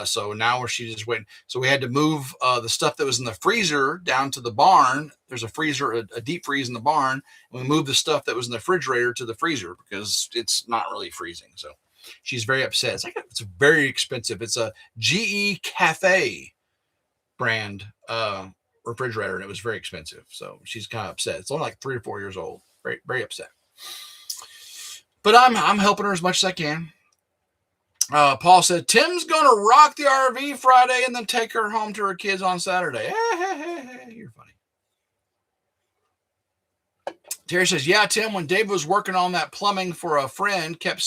So now she's just waiting. So we had to move the stuff that was in the freezer down to the barn. There's a freezer, a deep freeze in the barn. And we moved the stuff that was in the refrigerator to the freezer because it's not really freezing. So she's very upset. It's very expensive. It's a GE Cafe brand refrigerator, and it was very expensive. So she's kind of upset. It's only like 3 or 4 years old. Very, very upset. But I'm helping her as much as I can. Paul said, Tim's going to rock the RV Friday and then take her home to her kids on Saturday. You're funny. Terry says, yeah, Tim, when Dave was working on that plumbing for a friend, kept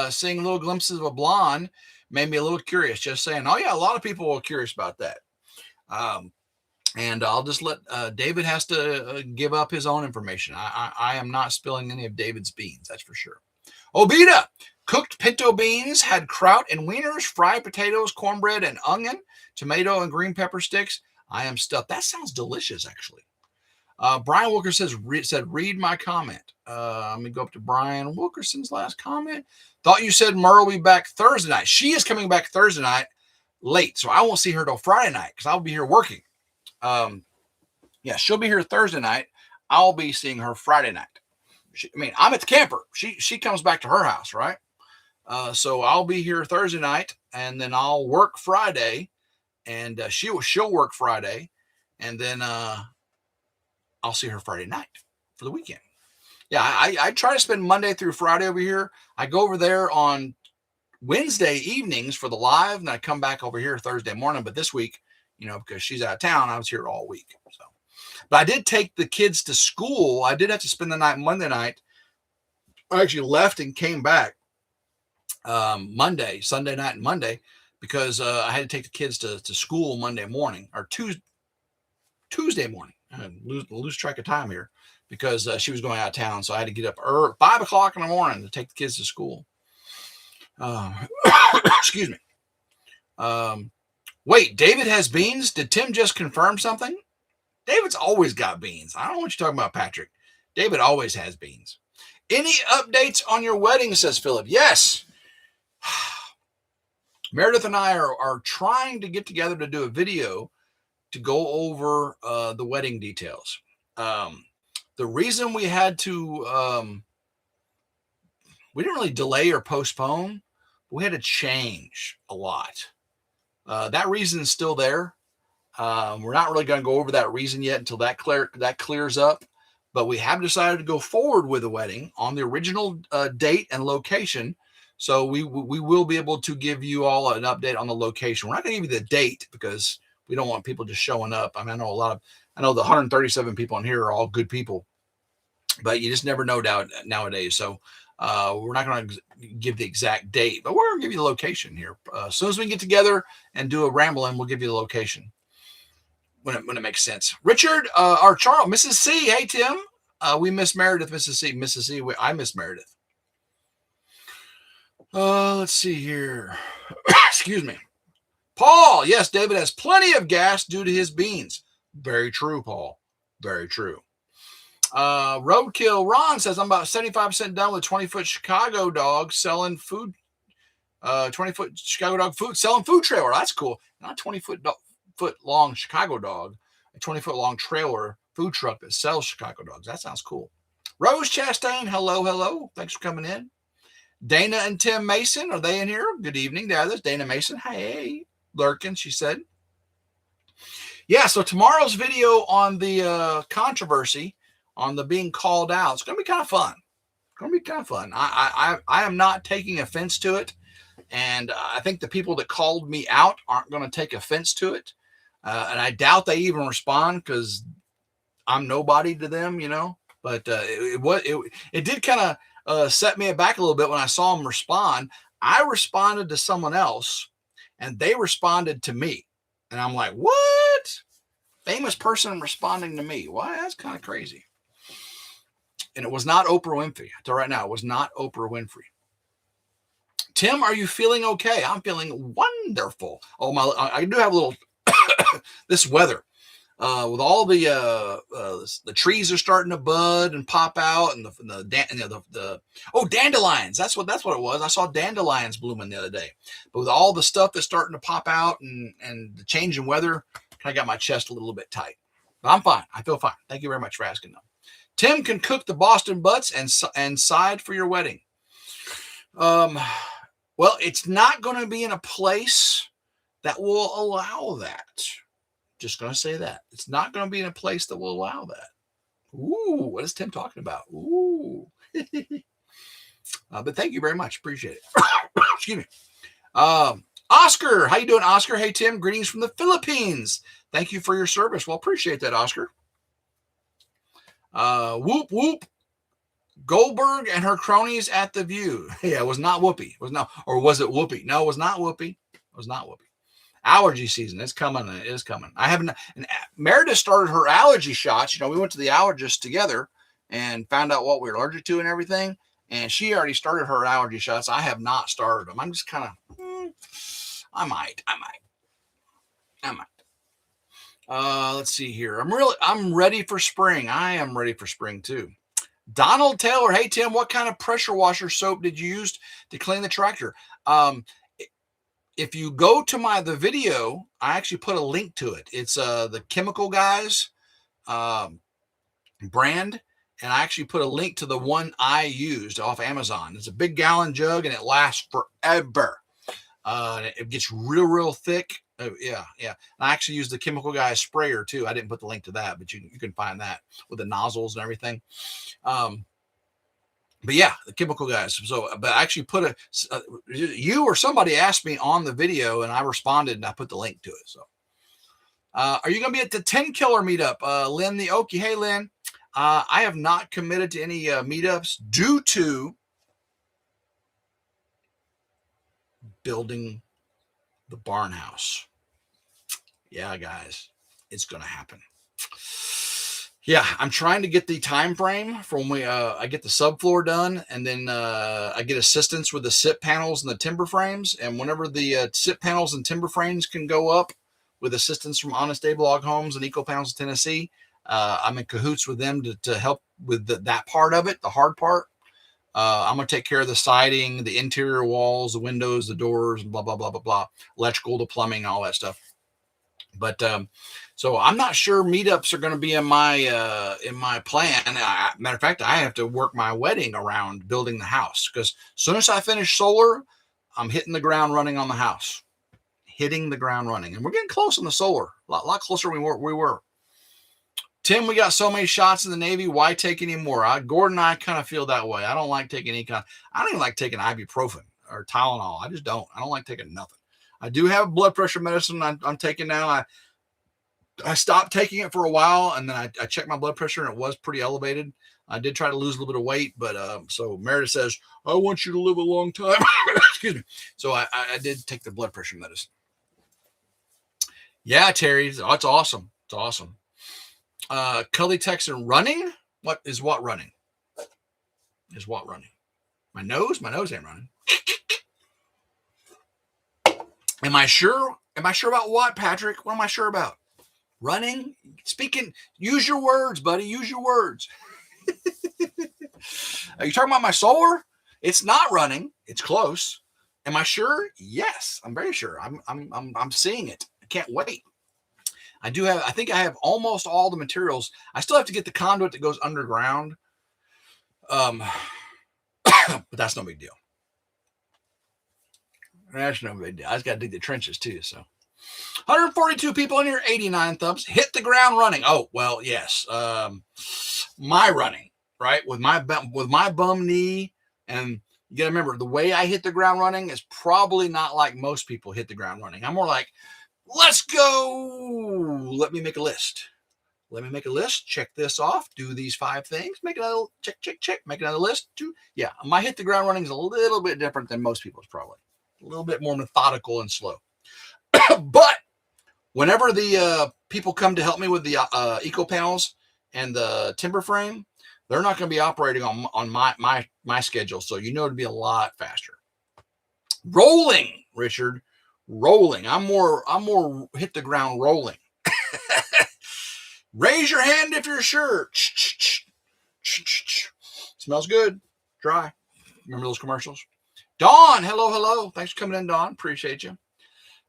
seeing little glimpses of a blonde, made me a little curious. Just saying, oh, yeah, a lot of people are curious about that. And I'll just let David has to give up his own information. I am not spilling any of David's beans, that's for sure. Obita, cooked pinto beans, had kraut and wieners, fried potatoes, cornbread, and onion, tomato, and green pepper sticks. I am stuffed. That sounds delicious, actually. Brian Wilkerson said, read my comment. Let me go up to Brian Wilkerson's last comment. Thought you said Merle will be back Thursday night. She is coming back Thursday night late, so I won't see her till Friday night because I'll be here working. Yeah, she'll be here Thursday night. I'll be seeing her Friday night. I'm at the camper. She comes back to her house, right? So I'll be here Thursday night, and then I'll work Friday, and she'll work Friday, and then I'll see her Friday night for the weekend. Yeah, I try to spend Monday through Friday over here. I go over there on Wednesday evenings for the live, and I come back over here Thursday morning. But this week, because she's out of town, I was here all week. So, but I did take the kids to school. I did have to spend the night Monday night. I actually left and came back Sunday night and Monday, because I had to take the kids to school Monday morning or Tuesday morning. I lose track of time here because she was going out of town. So I had to get up 5 o'clock in the morning to take the kids to school. Excuse me. Wait, David has beans? Did Tim just confirm something? David's always got beans. I don't know what you're talking about, Patrick. David always has beans. Any updates on your wedding, says Philip? Yes. Meredith and I are trying to get together to do a video to go over the wedding details. The reason we had to, we didn't really delay or postpone, but we had to change a lot. That reason is still there. We're not really going to go over that reason yet until that clears up. But we have decided to go forward with the wedding on the original date and location. So we will be able to give you all an update on the location. We're not going to give you the date because we don't want people just showing up. I mean, I know the 137 people in here are all good people, but you just never know nowadays. So we're not going to give the exact date, but we're going to give you the location here. As soon as we can get together and do a rambling, we'll give you the location when it makes sense. Richard, or Charles, Mrs. C. Hey, Tim. We miss Meredith, Mrs. C. Mrs. C. I miss Meredith. Let's see here. Excuse me. Paul, yes, David has plenty of gas due to his beans. Very true, Paul. Very true. Roadkill Ron says, I'm about 75% done with 20-foot Chicago dog selling food. 20-foot Chicago dog food selling food trailer. That's cool. Not 20-foot 20-foot long Chicago dog, a 20-foot long trailer food truck that sells Chicago dogs. That sounds cool. Rose Chastain, hello, hello. Thanks for coming in. Dana and Tim Mason, are they in here? Good evening. There's Dana Mason. Hey, lurking, she said. Yeah, so tomorrow's video on the controversy, on the being called out, it's going to be kind of fun. It's going to be kind of fun. I am not taking offense to it. And I think the people that called me out aren't going to take offense to it. And I doubt they even respond because I'm nobody to them, you know. But it did kind of set me back a little bit when I saw them respond. I responded to someone else, and they responded to me. And I'm like, what? Famous person responding to me. Why? That's kind of crazy. And it was not Oprah Winfrey. I tell you right now, it was not Oprah Winfrey. Tim, are you feeling okay? I'm feeling wonderful. Oh, I do have a little, this weather. With all the trees are starting to bud and pop out, and dandelions. That's what it was. I saw dandelions blooming the other day. But with all the stuff that's starting to pop out and the change in weather, I got my chest a little bit tight. But I'm fine. I feel fine. Thank you very much for asking, though. Tim can cook the Boston butts and side for your wedding. Well, it's not going to be in a place that will allow that. Just going to say that. It's not going to be in a place that will allow that. Ooh, what is Tim talking about? Ooh. But thank you very much. Appreciate it. Excuse me. Oscar, how you doing, Oscar? Hey, Tim, greetings from the Philippines. Thank you for your service. Well, appreciate that, Oscar. Whoop, whoop. Goldberg and her cronies at the View. Yeah, it was not Whoopi. It was not, or was it Whoopi? No, it was not Whoopi. It was not Whoopi. Allergy season. It's coming. It is coming. I haven't. And Meredith started her allergy shots. You know, we went to the allergist together and found out what we were allergic to and everything. And she already started her allergy shots. I have not started them. I'm just kind of, I might. Let's see here. I'm ready for spring. I am ready for spring too. Donald Taylor. Hey, Tim, what kind of pressure washer soap did you use to clean the tractor? If you go to the video, I actually put a link to it. It's the Chemical Guys brand. And I actually put a link to the one I used off Amazon. It's a big gallon jug and it lasts forever. It gets real thick. Yeah. And I actually used the Chemical Guys sprayer too. I didn't put the link to that, but you can find that with the nozzles and everything. But yeah, the Chemical Guys. So, but I actually put you or somebody asked me on the video and I responded and I put the link to it. So, are you going to be at the 10 Killer meetup? Lynn the Okie. Hey, Lynn. I have not committed to any meetups due to building the barn house. Yeah, guys, it's going to happen. Yeah, I'm trying to get the time frame from when I get the subfloor done, and then I get assistance with the SIP panels and the timber frames. And whenever the SIP panels and timber frames can go up with assistance from Honest Abe Log Homes and Eco Panels of Tennessee, I'm in cahoots with them to help with that part of it, the hard part. I'm going to take care of the siding, the interior walls, the windows, the doors, blah, blah, blah, blah, blah, electrical, the plumbing, all that stuff. But so I'm not sure meetups are going to be in my plan. Matter of fact, I have to work my wedding around building the house, because as soon as I finish solar, I'm hitting the ground running on the house, and we're getting close on the solar, a lot closer than we were. Tim, we got so many shots in the Navy. Why take any more? Gordon and I kind of feel that way. I don't like taking I don't even like taking ibuprofen or Tylenol. I just don't. I don't like taking nothing. I do have blood pressure medicine I'm taking now. I stopped taking it for a while, and then I checked my blood pressure, and it was pretty elevated. I did try to lose a little bit of weight, but so Meredith says, I want you to live a long time. Excuse me. So I did take the blood pressure medicine. Yeah, Terry. It's awesome. It's awesome. Cully Texan, running? What running? My nose ain't running. Am I sure? Am I sure about what, Patrick? What am I sure about? Running? Speaking, use your words, buddy. Use your words. Are you talking about my solar? It's not running. It's close. Am I sure? Yes, I'm very sure. I'm seeing it. I can't wait. I think I have almost all the materials. I still have to get the conduit that goes underground. But that's no big deal. That's no big deal. I just got to dig the trenches too. So 142 people in here, 89 thumbs. Hit the ground running. Oh, well, yes. My running, right? With my bum knee. And you got to remember, the way I hit the ground running is probably not like most people hit the ground running. I'm more like, let's go. Let me make a list. Let me make a list. Check this off. Do these 5 things. Make another check, check, check. Make another list. Yeah, my hit the ground running is a little bit different than most people's, probably. A little bit more methodical and slow. But whenever the people come to help me with the eco panels and the timber frame, they're not going to be operating on my schedule. So you know it'd be a lot faster. Rolling, Richard. Rolling. I'm more hit the ground rolling. Raise your hand if you're sure. Smells good. Dry. Remember those commercials? Dawn, hello. Thanks for coming in, Dawn. Appreciate you.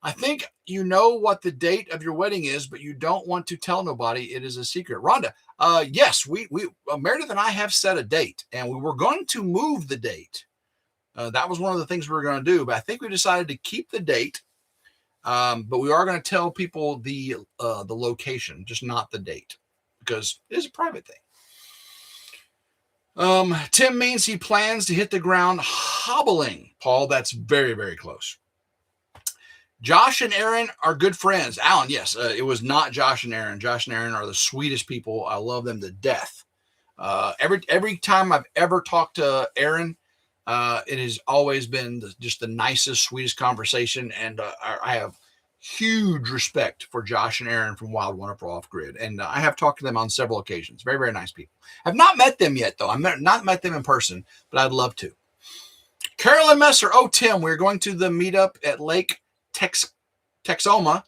I think you know what the date of your wedding is, but you don't want to tell nobody. It is a secret. Rhonda, yes, we Meredith and I have set a date, and we were going to move the date. That was one of the things we were going to do, but I think we decided to keep the date. But we are going to tell people the location, just not the date, because it is a private thing. Tim means he plans to hit the ground hobbling. Paul, that's very, very close. Josh and Aaron are good friends. Alan, yes, it was not Josh and Aaron. Josh and Aaron are the sweetest people. I love them to death. Every time I've ever talked to Aaron, it has always been just the nicest, sweetest conversation. And I have huge respect for Josh and Aaron from Wild Wonderful Off Grid. And I have talked to them on several occasions. Very, very nice people. I've not met them yet, though. I've not met them in person, but I'd love to. Carolyn Messer. Oh, Tim, we're going to the meetup at Lake Texoma.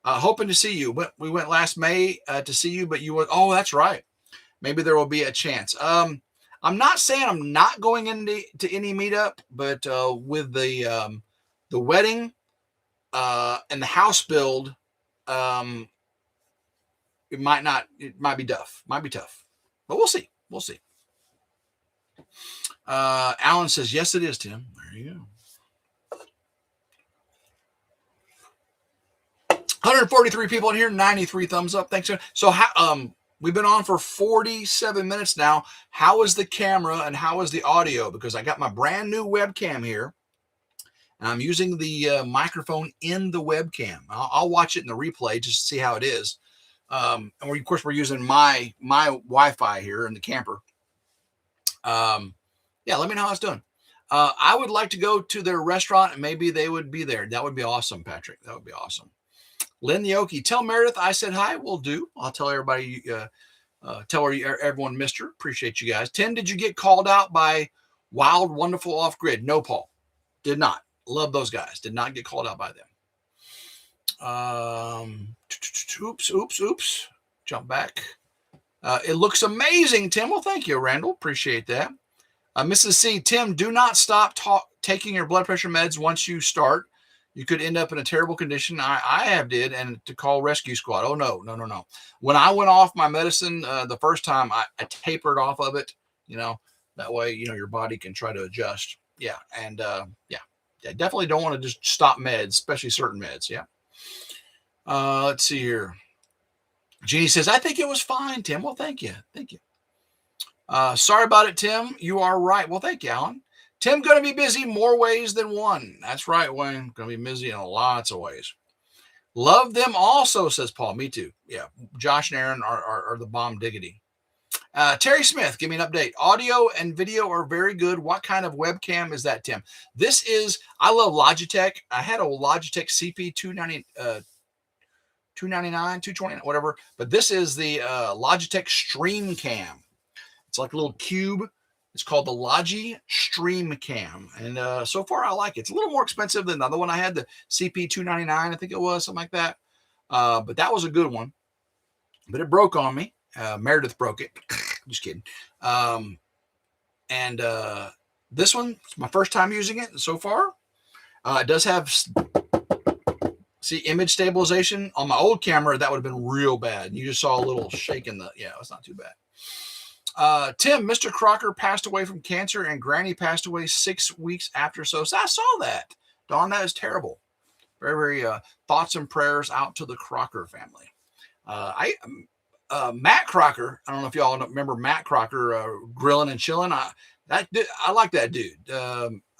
Hoping to see you. We went last May to see you, but you were, oh, that's right. Maybe there will be a chance. I'm not saying I'm not going into any meetup, but with the wedding and the house build, it might be tough. But we'll see. Alan says, yes, it is, Tim. There you go. 143 people in here, 93 thumbs up. Thanks. So we've been on for 47 minutes now. How is the camera and how is the audio? Because I got my brand new webcam here, and I'm using the microphone in the webcam. I'll watch it in the replay just to see how it is. And of course, we're using my Wi-Fi here in the camper. Yeah, let me know how it's doing. I would like to go to their restaurant, and maybe they would be there. That would be awesome, Patrick. That would be awesome. Lynn Yoki, tell Meredith I said hi. Will do. I'll tell everybody, tell her everyone missed her. Appreciate you guys. Tim, did you get called out by Wild Wonderful Off Grid? No, Paul. Did not. Love those guys. Did not get called out by them. Oops. Jump back. It looks amazing, Tim. Well, thank you, Randall. Appreciate that. Mrs. C, Tim, do not stop taking your blood pressure meds once you start. You could end up in a terrible condition. I have did, and to call rescue squad. Oh, no. When I went off my medicine the first time, I tapered off of it, that way, your body can try to adjust. Yeah. And yeah, definitely don't want to just stop meds, especially certain meds. Yeah. Let's see here. Jeannie says, I think it was fine, Tim. Well, thank you. Sorry about it, Tim. You are right. Well, thank you, Alan. Tim going to be busy more ways than one. That's right, Wayne. Going to be busy in lots of ways. Love them also, says Paul. Me too. Yeah, Josh and Aaron are the bomb diggity. Terry Smith, give me an update. Audio and video are very good. What kind of webcam is that, Tim? This is, I love Logitech. I had a Logitech CP 299, 229, whatever. But this is the Logitech Stream Cam. It's like a little cube. It's called the Logi Stream Cam. And so far, I like it. It's a little more expensive than the other one. I had the CP 299, I think it was, something like that. But that was a good one. But it broke on me. Meredith broke it. Just kidding. And this one, it's my first time using it so far. It does have, see See, image stabilization on my old camera, that would have been real bad. You just saw a little shake in the, yeah, it's not too bad. Tim, Mr. Crocker passed away from cancer and Granny passed away 6 weeks after. So I saw that. Dawn, that is terrible. Very, very thoughts and prayers out to the Crocker family. Matt Crocker, I don't know if y'all remember Matt Crocker, grilling and chilling. I like that dude.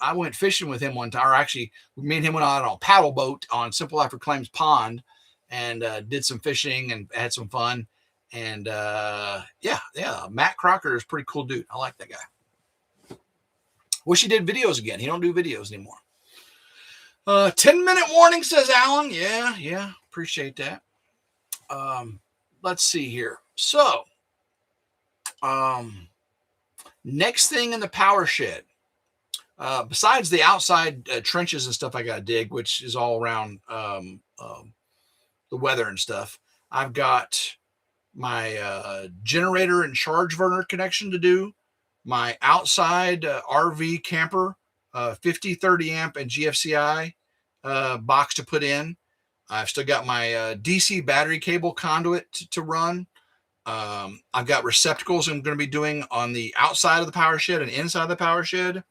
I went fishing with him one time, or actually, me and him went out on a paddle boat on Simple Life Reclaims Pond and did some fishing and had some fun. And yeah, Matt Crocker is a pretty cool dude. I like that guy. Wish he did videos again. He don't do videos anymore. 10-minute warning, says Alan. Yeah, appreciate that. Let's see here. So, next thing in the power shed, besides the outside trenches and stuff I got to dig, which is all around the weather and stuff, I've got my generator and charge burner connection to do, my outside RV camper 50-30 amp and GFCI box to put in. I've still got my DC battery cable conduit to run. I've got receptacles I'm going to be doing on the outside of the power shed and inside the power shed.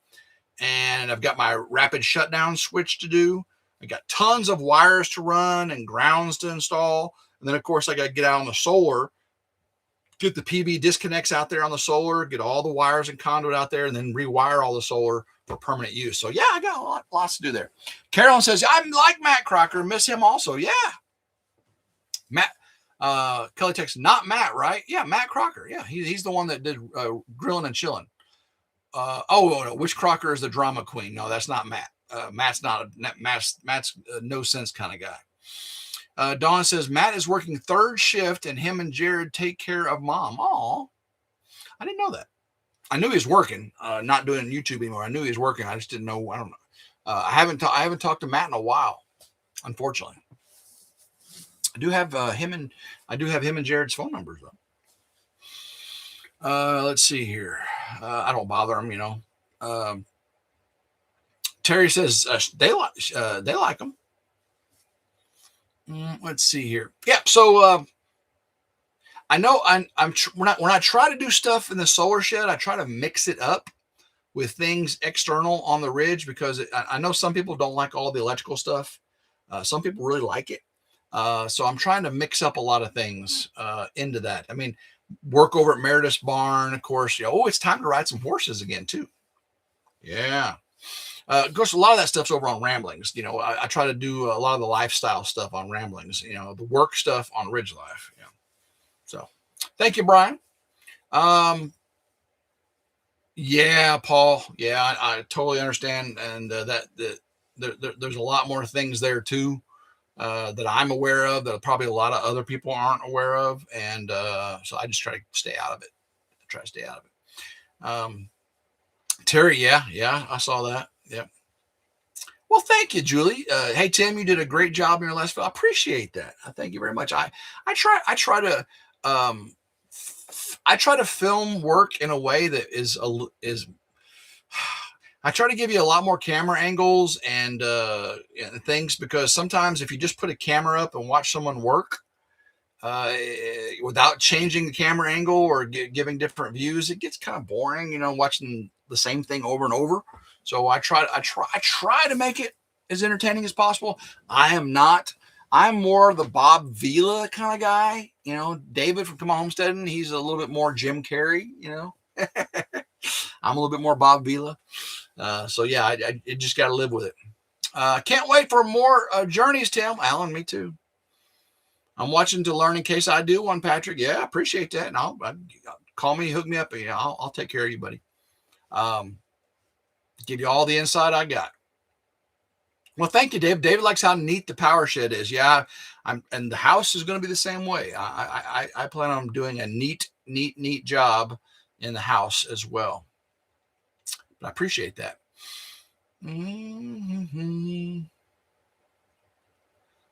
And I've got my rapid shutdown switch to do. I got tons of wires to run and grounds to install. And then, of course, I got to get out on the solar, get the PV disconnects out there on the solar, get all the wires and conduit out there, and then rewire all the solar for permanent use. So, yeah, I got lots to do there. Carolyn says, I like Matt Crocker. Miss him also. Yeah. Matt. Kelly texts, not Matt, right? Yeah, Matt Crocker. Yeah, he's the one that did grilling and chilling. No, which Crocker is the drama queen? No, that's not Matt. Matt's a no sense kind of guy. Dawn says Matt is working third shift, and him and Jared take care of mom. Oh, I didn't know that. I knew he was working, not doing YouTube anymore. I knew he was working. I just didn't know. I don't know. I haven't talked to Matt in a while, unfortunately. I do have him and Jared's phone numbers though. Let's see here. I don't bother them, you know. Terry says they like them. Let's see here. Yeah. So I know when I try to do stuff in the solar shed, I try to mix it up with things external on the ridge because I know some people don't like all the electrical stuff. Some people really like it. So I'm trying to mix up a lot of things into that. I mean, work over at Meredith's barn, of course. It's time to ride some horses again too. Yeah. Of course, a lot of that stuff's over on Ramblings. You know, I try to do a lot of the lifestyle stuff on Ramblings. You know, the work stuff on RidgeLife. Yeah. So, thank you, Brian. Yeah, Paul. Yeah, I totally understand, and there's a lot more things there too. That I'm aware of that probably a lot of other people aren't aware of. And so I just try to stay out of it. Terry, yeah, I saw that. Yep. Well, thank you, Julie. Hey, Tim, you did a great job in your last film. I appreciate that. Thank you very much. I try to film work in a way that is I try to give you a lot more camera angles and things because sometimes if you just put a camera up and watch someone work without changing the camera angle or giving different views, it gets kind of boring, you know, watching the same thing over and over. So I try to make it as entertaining as possible. I'm more the Bob Vila kind of guy, you know. David from Come On Homesteading, he's a little bit more Jim Carrey, you know. I'm a little bit more Bob Vila. So yeah, I just got to live with it. Can't wait for more journeys, Tim. Alan, me too. I'm watching to learn in case I do one, Patrick. Yeah, I appreciate that. And I'll call me, hook me up. You know, I'll take care of you, buddy. Give you all the insight I got. Well, thank you, Dave. David likes how neat the power shed is. Yeah, and the house is going to be the same way. I plan on doing a neat job in the house as well. But I appreciate that.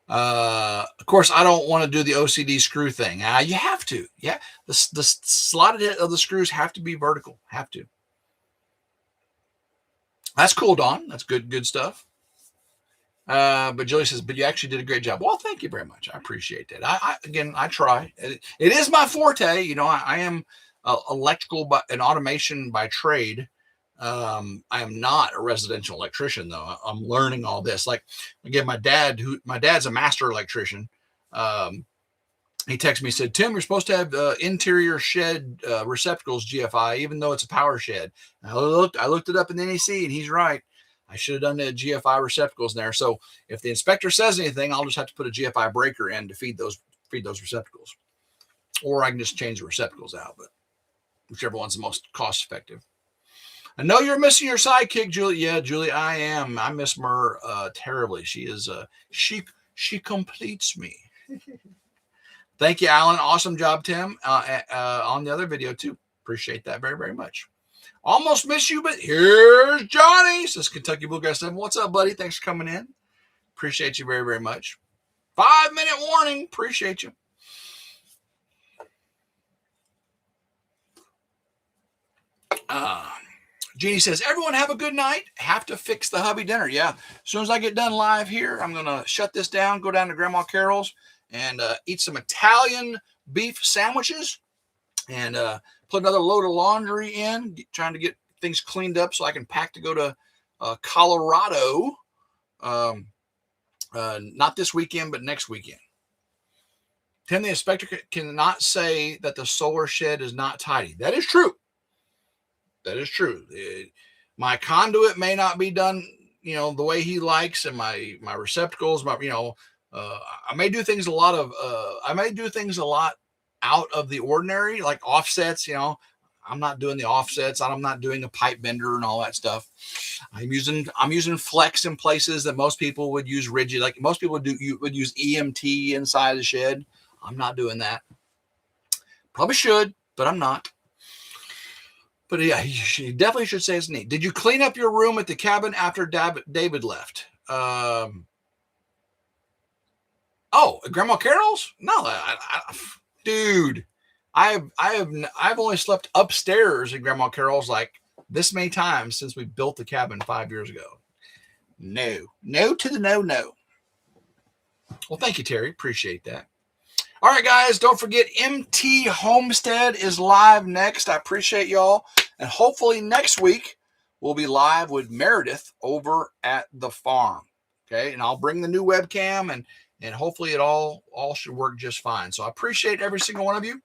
Of course, I don't want to do the OCD screw thing. You have to. Yeah, the slotted head of the screws have to be vertical. Have to. That's cool, Don. That's good stuff. But Julie says, but you actually did a great job. Well, thank you very much. I appreciate that. I try. It is my forte. You know, I am electrical and automation by trade. I am not a residential electrician, though. I'm learning all this. Like, again, my dad's a master electrician. He texted me, said, Tim, you're supposed to have interior shed receptacles GFI, even though it's a power shed. And I looked it up in the NEC, and he's right. I should have done the GFI receptacles in there. So if the inspector says anything, I'll just have to put a GFI breaker in to feed those receptacles. Or I can just change the receptacles out, but whichever one's the most cost effective. I know you're missing your sidekick, Julie. Yeah, Julie, I am. I miss Mer terribly. She is she completes me. Thank you, Alan. Awesome job, Tim, on the other video, too. Appreciate that very, very much. Almost miss you, but here's Johnny, says Kentucky Bluegrass 7. What's up, buddy? Thanks for coming in. Appreciate you very, very much. 5-minute warning. Appreciate you. Jeannie says, everyone have a good night. Have to fix the hubby dinner. Yeah. As soon as I get done live here, I'm going to shut this down, go down to Grandma Carol's, and eat some Italian beef sandwiches and put another load of laundry in, trying to get things cleaned up so I can pack to go to Colorado. Not this weekend, but next weekend. Tim, the inspector cannot say that the solar shed is not tidy. That is true. That is true. My conduit may not be done, you know, the way he likes, and my receptacles, I may do things a lot out of the ordinary, like offsets. You know, I'm not doing the offsets. I'm not doing a pipe bender and all that stuff. I'm using flex in places that most people would use rigid. Like most people would use EMT inside the shed. I'm not doing that. Probably should, but I'm not. But yeah, you definitely should say it's neat. Did you clean up your room at the cabin after David left? Oh, at Grandma Carol's? No, dude, I've only slept upstairs at Grandma Carol's like this many times since we built the cabin 5 years ago. No to the no. Well, thank you, Terry. Appreciate that. All right, guys, don't forget MT Homestead is live next. I appreciate y'all. And hopefully next week we'll be live with Meredith over at the farm. Okay, and I'll bring the new webcam, and hopefully it all should work just fine. So I appreciate every single one of you.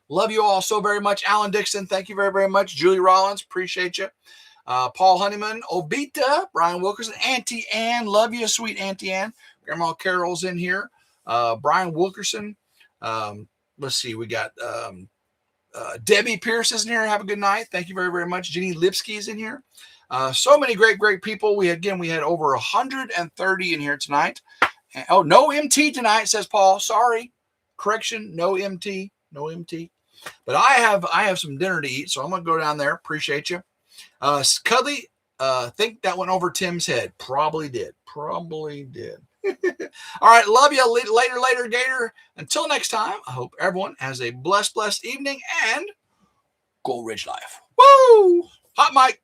Love you all so very much. Alan Dixon, thank you very, very much. Julie Rollins, appreciate you. Paul Honeyman, Obita, Brian Wilkerson, Auntie Ann, love you, sweet Auntie Ann. Grandma Carol's in here. Brian Wilkerson. Let's see, we got Debbie Pierce is in here. Have a good night. Thank you very, very much. Jeannie Lipsky is in here. So many great people. We had over 130 in here tonight. And, oh, no MT tonight, says Paul. Sorry. Correction, no MT. But I have some dinner to eat, so I'm gonna go down there. Appreciate you. Cuddly, think that went over Tim's head. Probably did. All right, love you. Later, Gator. Until next time, I hope everyone has a blessed evening, and go Ridge Life. Woo! Hot mic.